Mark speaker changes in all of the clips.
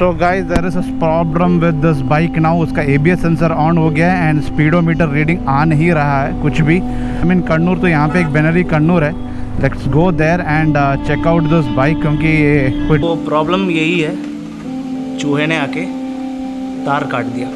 Speaker 1: So guys there is a problem with this bike now. उसका ABS sensor on हो गया है and speedometer reading आ नहीं रहा है कुछ भी। आई मीन कन्नूर, तो यहाँ पे एक बेनली कन्नूर है। Let's go there and check out this bike, क्योंकि
Speaker 2: तो प्रॉब्लम यही है, चूहे ने आके तार काट दिया।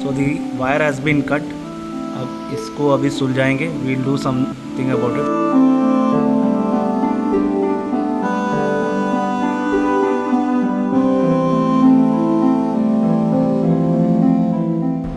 Speaker 2: So the wire has been cut. अब इसको अभी सुलझाएंगे, we'll do something about it.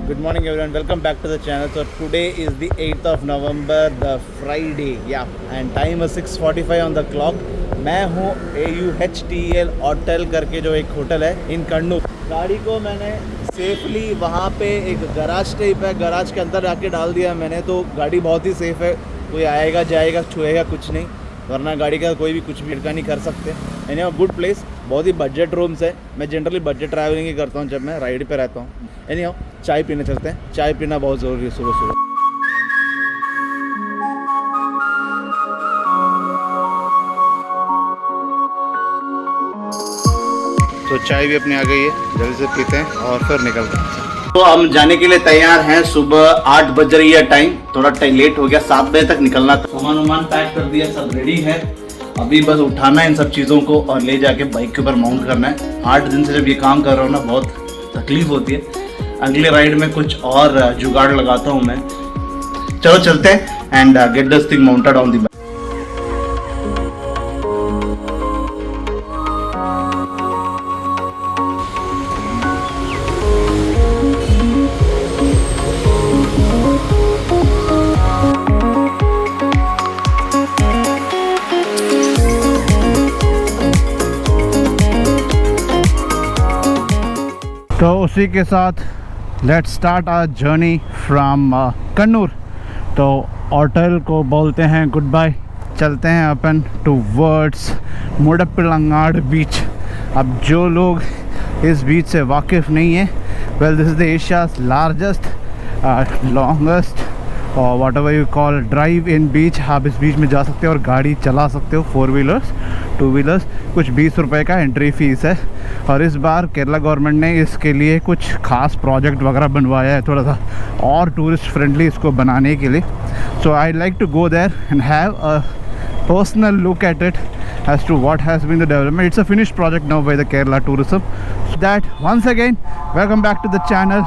Speaker 1: Good morning everyone, welcome back to the channel. So today is the 8th of November, the Friday, yeah, and time is 6:45 on the clock. मैं हूँ AUHTL hotel करके जो एक hotel है इन कन्नूर। गाड़ी को मैंने safely वहाँ पे एक गराज टाइप है, गराज के अंदर आके डाल दिया मैंने। तो गाड़ी बहुत ही सेफ़ है, कोई आएगा जाएगा छुएगा कुछ नहीं, वरना गाड़ी का कोई भी कुछ भी नहीं कर सकते। एनी गुड प्लेस, बहुत ही बजट रूम्स है। मैं जनरली बजट ट्रैवलिंग ही करता हूँ जब मैं राइड पे रहता हूँ। एनी चाय पीने चलते हैं, चाय पीना बहुत ज़रूरी है सुबह सुबह। तो चाय भी अपनी आ गई है, जल्दी से पीते हैं और फिर निकलते हैं। तो हम जाने के लिए तैयार हैं। सुबह 8 बज रही है टाइम, थोड़ा टाइम लेट हो गया, 7 बजे तक निकलना था। सामान पैक कर दिया, सब रेडी है। अभी बस उठाना है इन सब चीज़ों को और ले जाके बाइक के ऊपर माउंट करना है। 8 दिन से जब ये काम कर रहा हूँ ना, बहुत तकलीफ होती है। अगले राइड में कुछ और जुगाड़ लगाता हूँ मैं। चलो चलते हैं and get this thing mounted on the bike. तो उसी के साथ let's start our journey from Kannur. तो होटल को बोलते हैं गुड बाय, चलते हैं अपन टूवर्ड्स मुडप्पिलंगाड बीच। अब जो लोग इस बीच से वाकिफ़ नहीं है, well this is the Asia's largest longest और whatever you call drive in beach. आप इस बीच में जा सकते हो और गाड़ी चला सकते हो, 4 व्हीलर्स 2 व्हीलर्स। कुछ 20 रुपए का एंट्री फ़ीस है। और इस बार केरला गवर्नमेंट ने इसके लिए कुछ खास प्रोजेक्ट वगैरह बनवाया है, थोड़ा सा और टूरिस्ट फ्रेंडली इसको बनाने के लिए। So I like to go there and have a personal look at it as to what has been the development. It's a finished project now by the Kerala Tourism. So that once again, welcome back to the channel.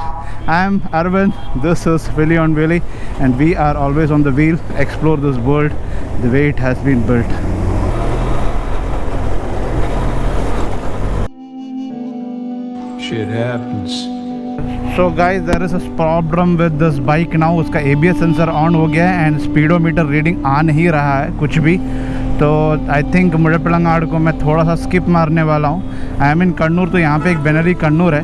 Speaker 1: I am Arvind, this is Willy on Willy, and we are always on the wheel, explore this world the way it has been built.
Speaker 3: Shit happens.
Speaker 1: So guys, there is a problem with this bike now. उसका ABS sensor on हो गया है and speedometer reading आ नहीं रहा है कुछ भी। तो आई थिंक मुडप्पिलंगाड को मैं थोड़ा सा स्किप मारने वाला हूँ। आई मीन कन्नूर, तो यहाँ पे एक बेनली कन्नूर है।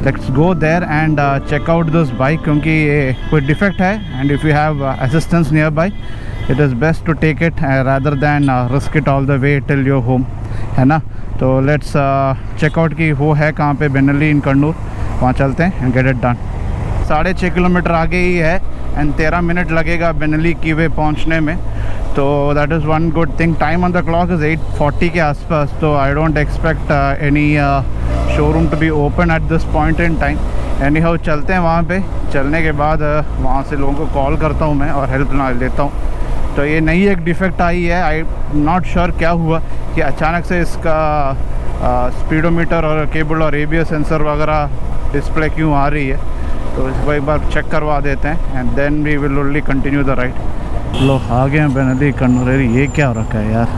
Speaker 1: Let's go there and check out this bike, क्योंकि ये कोई डिफेक्ट है and if you have assistance nearby it is best to take it rather than risk it all the way till your home, है ना। तो let's check out की वो है कहाँ पे, बेनली इन कन्नूर, वहाँ चलते हैं and get it done. 6.5 kilometre आगे ही है एंड 13 मिनट लगेगा बेनली की वे पहुँचने में। तो that is one good thing. Time on the clock is 8:40 के आसपास। तो I don't expect any showroom to be open at this point in time. Anyhow चलते हैं वहाँ पे। चलने के बाद वहाँ से लोगों को कॉल करता हूँ मैं और हेल्प लेता हूँ। तो ये नई एक डिफेक्ट आई है, आई नॉट श्योर क्या हुआ कि अचानक से इसका स्पीडोमीटर और केबल और ABS सेंसर वगैरह डिस्प्ले क्यों आ रही है। तो इसको एक बार चेक करवा देते हैं and then we will only continue the ride. लो आ गए हैं बेनली कन्नूर। ये क्या हो रखा है यार,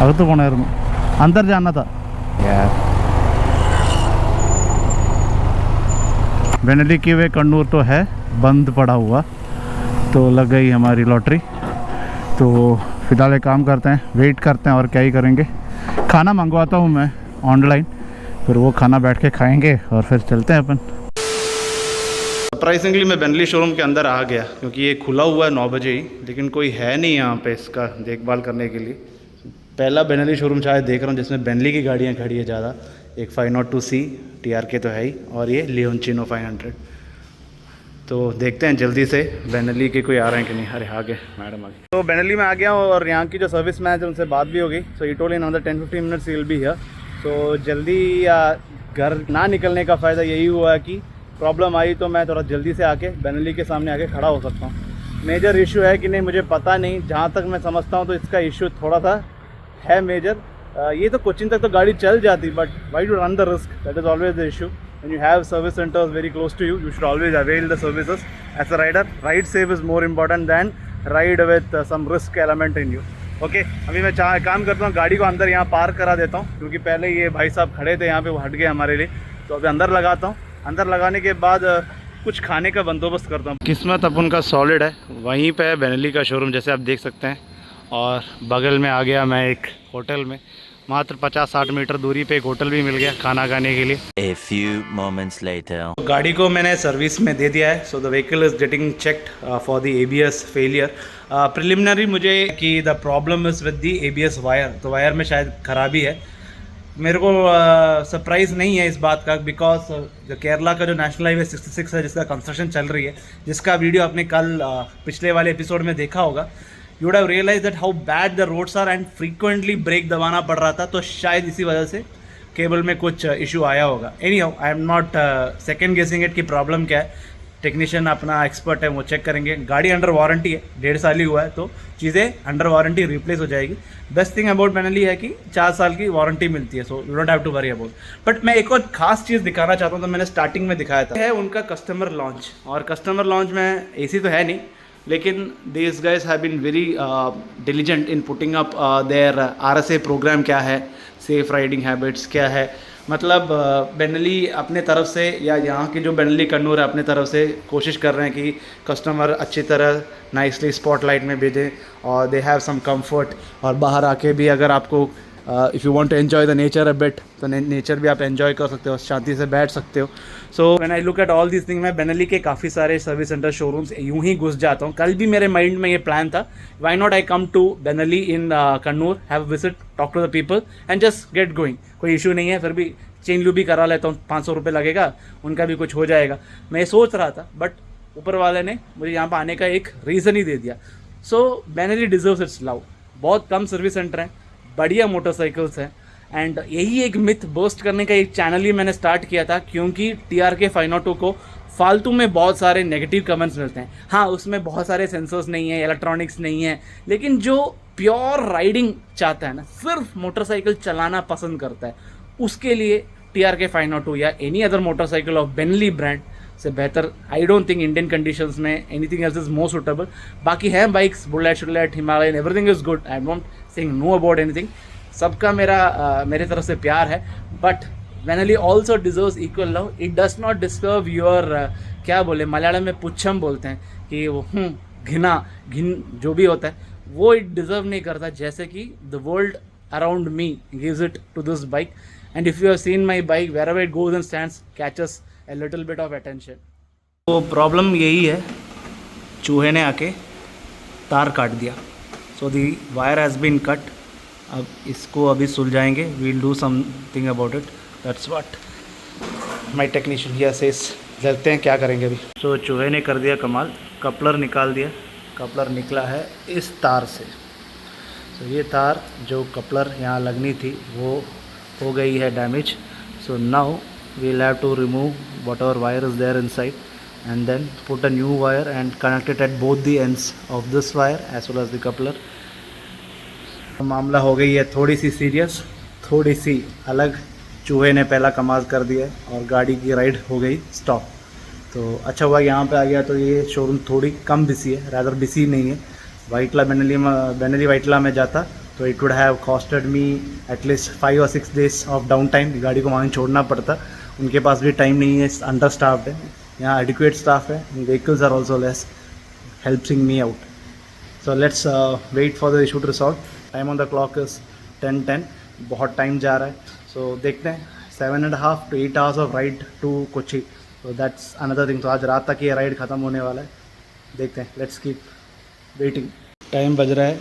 Speaker 1: अगर तो कौन अंदर जाना था यार। बेनली की वे कन्नूर तो है बंद पड़ा हुआ, तो लग गई हमारी लॉटरी। तो फिलहाल एक काम करते हैं, वेट करते हैं और क्या ही करेंगे। खाना मंगवाता हूँ मैं ऑनलाइन, फिर वो खाना बैठ के खाएंगे और फिर चलते हैं अपन। सरप्राइजिंगली मैं बेनली शोरूम के अंदर आ गया, क्योंकि ये खुला हुआ है 9 बजे ही, लेकिन कोई है नहीं यहाँ पे इसका देखभाल करने के लिए। पहला बेनली शोरूम शायद देख रहा हूँ जिसमें बेनली की गाड़ियाँ खड़ी है ज़्यादा। एक 502C TRK तो है ही, और ये लियोनचिनो 500। तो देखते हैं जल्दी से बेनली के कोई आ रहे हैं कि नहीं। अरे आ गए, मैडम आ गई। तो बेनली में आ गया हूँ और यहाँ की जो सर्विस मैन है उनसे बात भी हो गई। So he told in another 10-15 minutes he will be here. So जल्दी घर ना निकलने का फ़ायदा यही हुआ कि प्रॉब्लम आई तो मैं थोड़ा जल्दी से आके बेनली के सामने आके खड़ा हो सकता हूँ। मेजर इशू है कि नहीं मुझे पता नहीं, जहाँ तक मैं समझता हूँ तो इसका इशू थोड़ा सा है मेजर। ये तो कोचिन तक तो गाड़ी चल जाती, but why to run the risk, that is always the issue. When you have service centers very close to you, you should always avail the services. As a rider, ride safe is more important than ride with some risk element in you. Okay अभी मैं काम करता हूँ, गाड़ी को अंदर यहाँ park करा देता हूँ, क्योंकि पहले ये भाई साहब खड़े थे यहाँ पे, वो हट गए हमारे लिए। तो अभी अंदर लगाता हूँ, अंदर लगाने के बाद कुछ खाने का बंदोबस्त करता हूँ। किस्मत अपन का सॉलिड है, वहीं पे है बेनली का शोरूम जैसे आप देख सकते हैं, और बगल में आ गया मैं एक होटल में। मात्र 50-60 मीटर दूरी पे एक होटल भी मिल गया खाना खाने के लिए।
Speaker 4: A few moments later.
Speaker 2: गाड़ी को मैंने सर्विस में दे दिया है, so the vehicle is getting checked for the ABS failure. Preliminary मुझे कि the problem is with the ABS wire, तो वायर में शायद खराबी है। मेरे को सरप्राइज़ नहीं है इस बात का, बिकॉज जो केरला का जो नेशनल हाईवे 66 है जिसका कंस्ट्रक्शन चल रही है, जिसका वीडियो आपने कल पिछले वाले एपिसोड में देखा होगा, you would have realize that how bad the roads are and frequently brake दबाना पड़ रहा था। तो शायद इसी वजह से केबल में कुछ इशू आया होगा। Any how I am not second गेसिंग इट कि प्रॉब्लम क्या है। टेक्नीशियन अपना एक्सपर्ट है, वो चेक करेंगे। गाड़ी अंडर वारंटी है, 1.5 साल ही हुआ है, तो चीज़ें अंडर वारंटी रिप्लेस हो जाएगी। बेस्ट थिंग अबाउट बेनली है कि 4 साल की वारंटी मिलती है, so you don't have to worry about. But मैं एक और खास चीज़ दिखाना चाहता हूँ, तो मैंने स्टार्टिंग में दिखाया था, है उनका कस्टमर लॉन्च। और कस्टमर लॉन्च में AC तो है नहीं, लेकिन these guys have been very diligent in putting up their RSA program क्या है, सेफ राइडिंग हैबिट्स क्या है। मतलब बेनली अपने तरफ से या यहाँ की जो बेनली कन्नूर है अपने तरफ से कोशिश कर रहे हैं कि कस्टमर अच्छी तरह नाइसली स्पॉटलाइट में भेजें, और दे हैव सम कंफर्ट। और बाहर आके भी अगर आपको if you want to enjoy the nature a bit, तो नेचर भी आप एन्जॉय कर सकते हो, शांति से बैठ सकते हो। So when I look at all this thing, मैं बेनली के काफ़ी सारे सर्विस सेंटर शोरूम्स यूँ ही घुस जाता हूँ। कल भी मेरे माइंड में ये प्लान था, why not I come to Benelli in Kannur, have visit, talk to the people and just get going. कोई इशू नहीं है, फिर भी चेंज लू भी करा लेता हूँ, 500 रुपये लगेगा, उनका भी कुछ हो जाएगा। मैं ये सोच रहा था, बट ऊपर वाले ने मुझे यहाँ पर आने का एक रीज़न ही दे दिया। सो बेनली डिजर्व्स इट्स लव। बहुत कम सर्विस सेंटर हैं, बढ़िया मोटरसाइकिल्स हैं, एंड यही एक मिथ बर्स्ट करने का एक चैनल ही मैंने स्टार्ट किया था, क्योंकि TRK 502 को फालतू में बहुत सारे नेगेटिव कमेंट्स मिलते हैं। हाँ, उसमें बहुत सारे सेंसर्स नहीं है, इलेक्ट्रॉनिक्स नहीं है, लेकिन जो प्योर राइडिंग चाहता है ना, सिर्फ मोटरसाइकिल चलाना पसंद करता है, उसके लिए TRK 502 या any other motorcycle of Benelli brand से बेहतर I don't think Indian conditions में anything else is more suitable. बाकी है बाइक्स, बुलेट शुलेट, Himalayan, everything is good, I am not saying no about anything. सबका मेरे तरफ से प्यार है, but Benelli also deserves equal love. It does not disturb your क्या बोले, मलयालम में पुच्छम बोलते हैं कि वो घिन जो भी होता है वो इट डिजर्व नहीं करता, जैसे कि the world around me gives it to this bike. And if you have seen my bike, wherever it goes and stands, catches a little bit of attention। तो प्रॉब्लम यही है, चूहे ने आके तार काट दिया। So the wire has been cut. अब इसको अभी सुलझाएंगे, we'll do something about it, that's what my technician here says. देखते हैं क्या करेंगे अभी। सो चूहे ने कर दिया कमाल, कपलर निकाल दिया। कपलर निकला है इस तार से। तो ये तार जो कपलर यहाँ लगनी थी वो हो गई है damage. So now we'll have to remove whatever wire is there inside and then put a new wire and connect it at both the ends of this wire as well as the coupler। मामला हो गई है थोड़ी सी serious, थोड़ी सी अलग। चूहे ने पहला कमाल कर दिया और गाड़ी की राइड हो गई स्टॉप। तो अच्छा हुआ यहाँ पे आ गया, तो ये शोरूम थोड़ी कम बिजी है, रादर बिजी नहीं है। वाइटला बेनली वाइटला में जाता तो it would have costed me at least 5 or 6 days of down time. गाड़ी को वहाँ छोड़ना पड़ता, उनके पास भी टाइम नहीं है, अंडर स्टाफ्ड है। यहाँ एडिक्वेट स्टाफ है, vehicles are also less, helping me out. So let's wait for the issue to resolve. Time on the clock is 10:10, बहुत टाइम जा रहा है। सो देखते हैं, 7.5 to 8 hours of ride to Kochi, so that's another thing. तो आज रात तक ये राइड ख़त्म होने वाला है, देखते हैं, लेट्स कीप वेटिंग। टाइम बज रहा है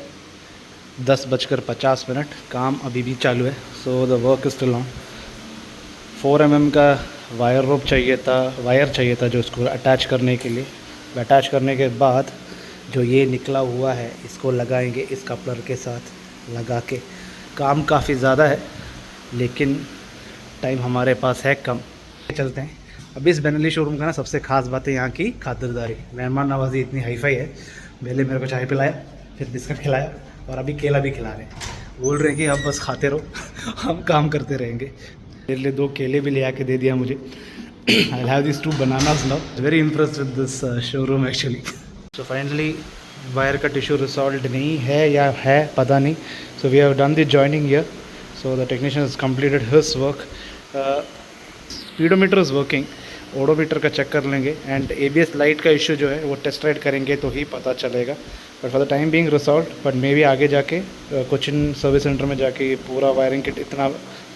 Speaker 2: 10:50, काम अभी भी चालू है। So the work is still on. 4 mm का वायर रोप चाहिए था, वायर चाहिए था जो इसको अटैच करने के लिए। अटैच करने के बाद जो ये निकला हुआ है इसको लगाएंगे इस कपलर के साथ लगा के। काम काफ़ी ज़्यादा है, लेकिन टाइम हमारे पास है कम, चलते हैं। अभी इस बेनली शोरूम का ना सबसे खास बात है यहाँ की खातिरदारी, मेहमान नवाजी इतनी हाईफाई है। पहले मेरे को चाय पिलाया, फिर बिस्किट खिलाया और अभी केला भी खिला रहे हैं। बोल रहे हैं कि आप बस खाते रहो हम काम करते रहेंगे। मेरे लिए 2 केले भी ले आके दे दिया मुझे। I have this 2 bananas now. Very impressed with this showroom actually. So finally wire का टिश्यू रिसॉल्व नहीं है या है पता नहीं। So we have done the joining here. So the technician has completed his work. Speedometer is working, odometer का check कर लेंगे एंड ABS लाइट का इशू जो है वो टेस्ट राइड करेंगे तो ही पता चलेगा। But for the time being resolve, but may be आगे जाके कोचिन सर्विस सेंटर में जाके पूरा वायरिंग किट इतना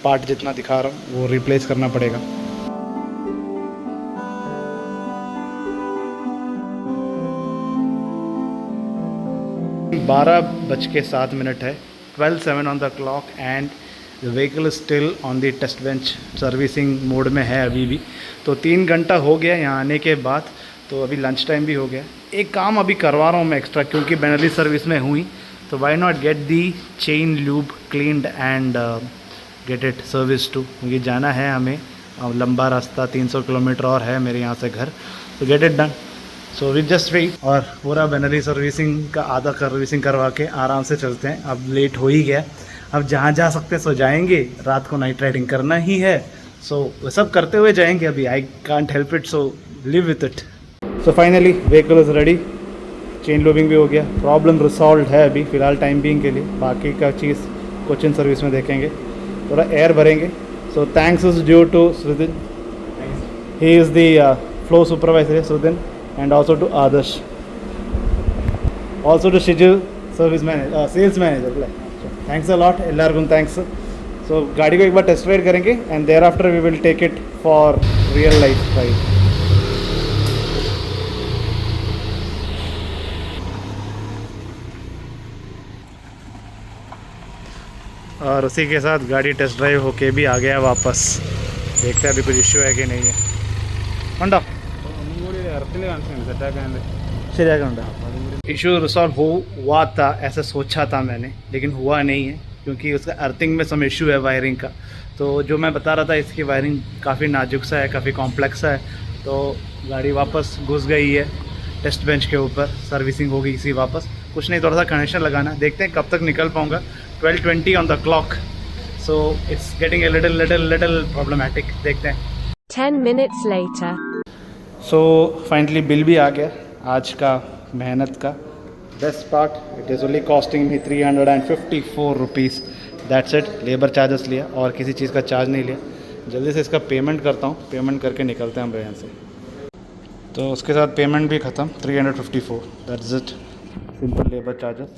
Speaker 2: पार्ट जितना दिखा रहा हूँ वो रिप्लेस करना पड़ेगा। बारह बज के 7 मिनट है, 12:07 on the clock and the vehicle is still on the test bench, servicing mode में है अभी भी। तो 3 घंटा हो गया यहाँ आने के बाद, तो अभी लंच टाइम भी हो गया। एक काम अभी करवा रहा हूँ मैं एक्स्ट्रा, क्योंकि बेनली सर्विस में हुई तो why not get the chain lube cleaned and get it service too, क्योंकि जाना है हमें लंबा रास्ता, 300 किलोमीटर और है मेरे यहाँ से घर, तो get it done. So we just wait और पूरा बेनली सर्विसिंग का आधा सर्विसिंग करवा के आराम से चलते हैं। अब लेट हो ही गया, अब जहाँ जा सकते हैं सो जाएंगे, रात को नाइट राइडिंग करना ही है। सो वो सब करते हुए जाएंगे अभी, I can't help it, so live with it. So finally vehicle is ready, chain लूबिंग भी हो गया, प्रॉब्लम रिसॉल्व है अभी फ़िलहाल टाइम बीइंग के लिए। बाकी का चीज़ कोचिन सर्विस में देखेंगे, थोड़ा एयर भरेंगे। So thanks is due to Sudin, he is the floor supervisor Sudin, and also to Adarsh, also to Shiju, service manager, sales manager. Thanks a lot, ellarkum thanks. So गाड़ी को एक बार टेस्ट राइड करेंगे and thereafter we will take it for real life ride. और उसी के साथ गाड़ी test drive होके भी आ गया वापस। देखते हैं अभी कुछ इश्यू है कि नहीं है। होंडा इशू रिसॉल्व हुआ था ऐसा सोचा था मैंने, लेकिन हुआ नहीं है क्योंकि उसका अर्थिंग में सम इशू है वायरिंग का। तो जो मैं बता रहा था इसकी वायरिंग काफ़ी नाजुक सा है, काफ़ी कॉम्प्लेक्स है। तो गाड़ी वापस घुस गई है टेस्ट बेंच के ऊपर, सर्विसिंग हो गई इसी वापस। कुछ नहीं, थोड़ा सा कनेक्शन लगाना, देखते हैं कब तक निकल पाऊँगा। 12:20 on the clock, so it's getting a little problematic. देखते हैं
Speaker 5: 10 minutes later.
Speaker 2: So finally bill भी आ गया आज का मेहनत का। Best part, it is only costing me 354 rupees, that's it. Labour charges लिया और किसी चीज़ का चार्ज नहीं लिया। जल्दी से इसका पेमेंट करता हूँ, पेमेंट करके निकलते हैं हम यहाँ से। तो उसके साथ पेमेंट भी ख़त्म, 354, that's it, simple labour charges.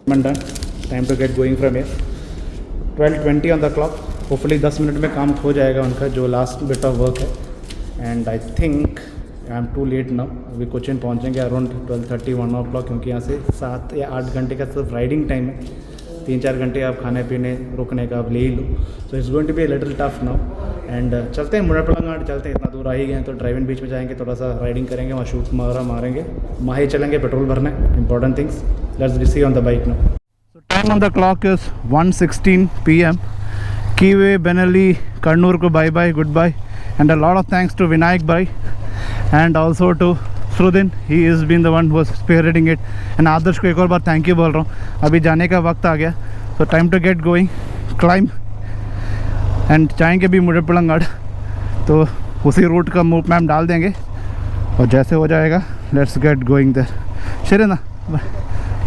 Speaker 2: Payment done, time to get going from here. 12:20 on the clock, hopefully 10 minute में काम हो जाएगा उनका जो लास्ट बिट ऑफ वर्क है। And I think I am too late now, अभी कोचिन पहुंचेंगे अराउंड 12:30 1 o'clock, क्योंकि यहाँ से 7 या 8 घंटे का सिर्फ राइडिंग टाइम है। 3-4 घंटे आप खाने पीने रुकने का आप ले ही लो। So it's going to be a little tough now. And चलते हैं मुड़ापलंगाड़, चलते हैं, इतना दूर आ ही गए हैं तो ड्राइविंग बीच में जाएंगे, थोड़ा सा राइडिंग करेंगे, वहाँ शूट मारेंगे, माही चलेंगे पेट्रोल भरने, important things. Let's see on the bike now. So time on the clock is 1:16 PM। Keyway, Benelli, Kannur ko bye bye, goodbye, and a lot of thanks to Vinayak bhai and also to Srudin, he has been the one who was spearheading it, and Adarsh को एक और बार thank you बोल रहा हूँ। अभी जाने का वक्त आ गया, so time to get going, climb and जाएंगे भी मुड़ापलंगाड़, तो उसी रूट का मैप डाल देंगे और जैसे हो जाएगा let's get going there. Shareena,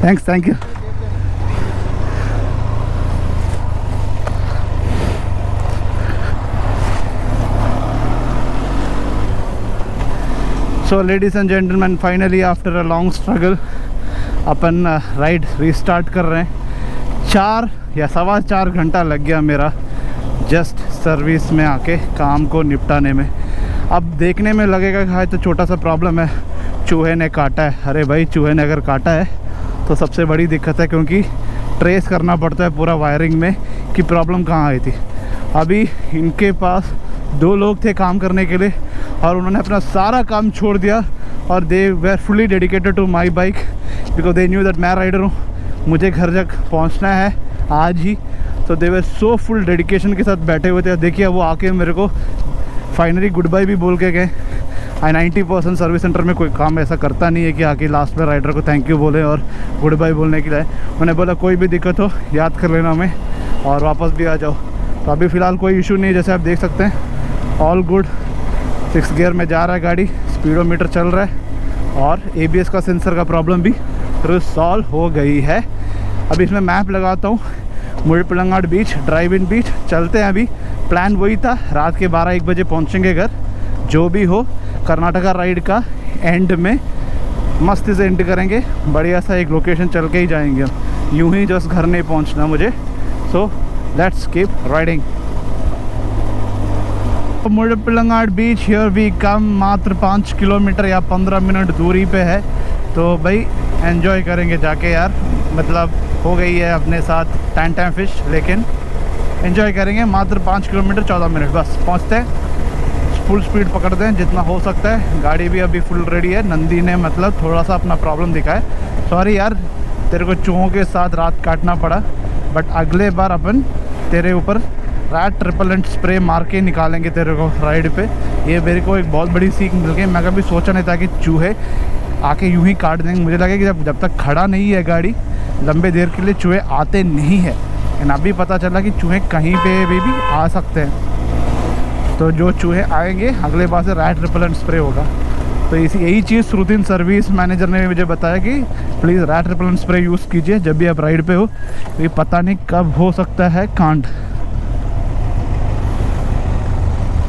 Speaker 2: thanks, thank you. So ladies and gentlemen, finally after a long struggle अपन राइड रीस्टार्ट कर रहे हैं। 4 या 4.25 घंटा लग गया मेरा जस्ट सर्विस में आके काम को निपटाने में। अब देखने में लगेगा कि हाँ तो छोटा सा प्रॉब्लम है, चूहे ने काटा है। अरे भाई, चूहे ने अगर काटा है तो सबसे बड़ी दिक्कत है, क्योंकि ट्रेस करना पड़ता है पूरा वायरिंग में कि प्रॉब्लम कहाँ आई थी। अभी इनके पास 2 लोग थे काम करने के लिए और उन्होंने अपना सारा काम छोड़ दिया और they were fully dedicated to my bike, because they knew that मैं राइडर हूँ, मुझे घर तक पहुँचना है आज ही।
Speaker 1: तो दे वर सो फुल डेडिकेशन के साथ बैठे हुए थे। देखिए वो आके मेरे को फाइनली गुड बाय भी बोल के गए। 90% सर्विस सेंटर में कोई काम ऐसा करता नहीं है कि आके लास्ट में राइडर को थैंक यू बोले और गुड बाय बोलने के लिए। उन्होंने बोला कोई भी दिक्कत हो याद कर लेना हमें और वापस भी आ जाओ। तो अभी फ़िलहाल कोई इशू नहीं है, जैसे आप देख सकते हैं ऑल गुड। 6 गियर में जा रहा है गाड़ी, स्पीडोमीटर चल रहा है और ABS का सेंसर का प्रॉब्लम भी रिसॉल्व हो गई है। अभी इसमें मैप लगाता हूँ, मुड़पिलंगाड़ बीच, ड्राइव इन बीच चलते हैं। अभी प्लान वही था, रात के 12-1 बजे पहुँचेंगे घर। जो भी हो कर्नाटका राइड का एंड में मस्ती से एंड करेंगे, बढ़िया सा एक लोकेशन चल के ही जाएंगे हम। यूं ही जस्ट घर नहीं पहुंचना मुझे। So let's keep riding. Muzhappilangad beach here we come, मात्र 5 किलोमीटर या 15 मिनट दूरी पे है। तो भाई एंजॉय करेंगे जाके यार, मतलब हो गई है अपने साथ टाइम फिश, लेकिन एंजॉय करेंगे। मात्र 5 किलोमीटर 14 मिनट बस पहुँचते हैं। फुल स्पीड पकड़ते हैं जितना हो सकता है। गाड़ी भी अभी फुल रेडी है। नंदी ने मतलब थोड़ा सा अपना प्रॉब्लम दिखाया, सॉरी यार तेरे को चूहों के साथ रात काटना पड़ा, बट अगले बार अपन तेरे ऊपर रैट रिपेलेंट स्प्रे मार के निकालेंगे तेरे को राइड पे। ये मेरे को एक बहुत बड़ी सीख मिल गई। मैं कभी सोचा नहीं था कि चूहे आके यूं ही काट देंगे। मुझे लगा कि जब तक खड़ा नहीं है गाड़ी लंबे देर के लिए चूहे आते नहीं है, लेकिन अभी पता चला कि चूहे कहीं पे भी आ सकते हैं। तो जो चूहे आएंगे अगले बार से रैट रिपेलेंट स्प्रे होगा। तो यही चीज़ रूटीन सर्विस मैनेजर ने मुझे बताया कि please rat repellent spray use कीजिए जब भी आप राइड पे हो, ये पता नहीं कब हो सकता है कांड।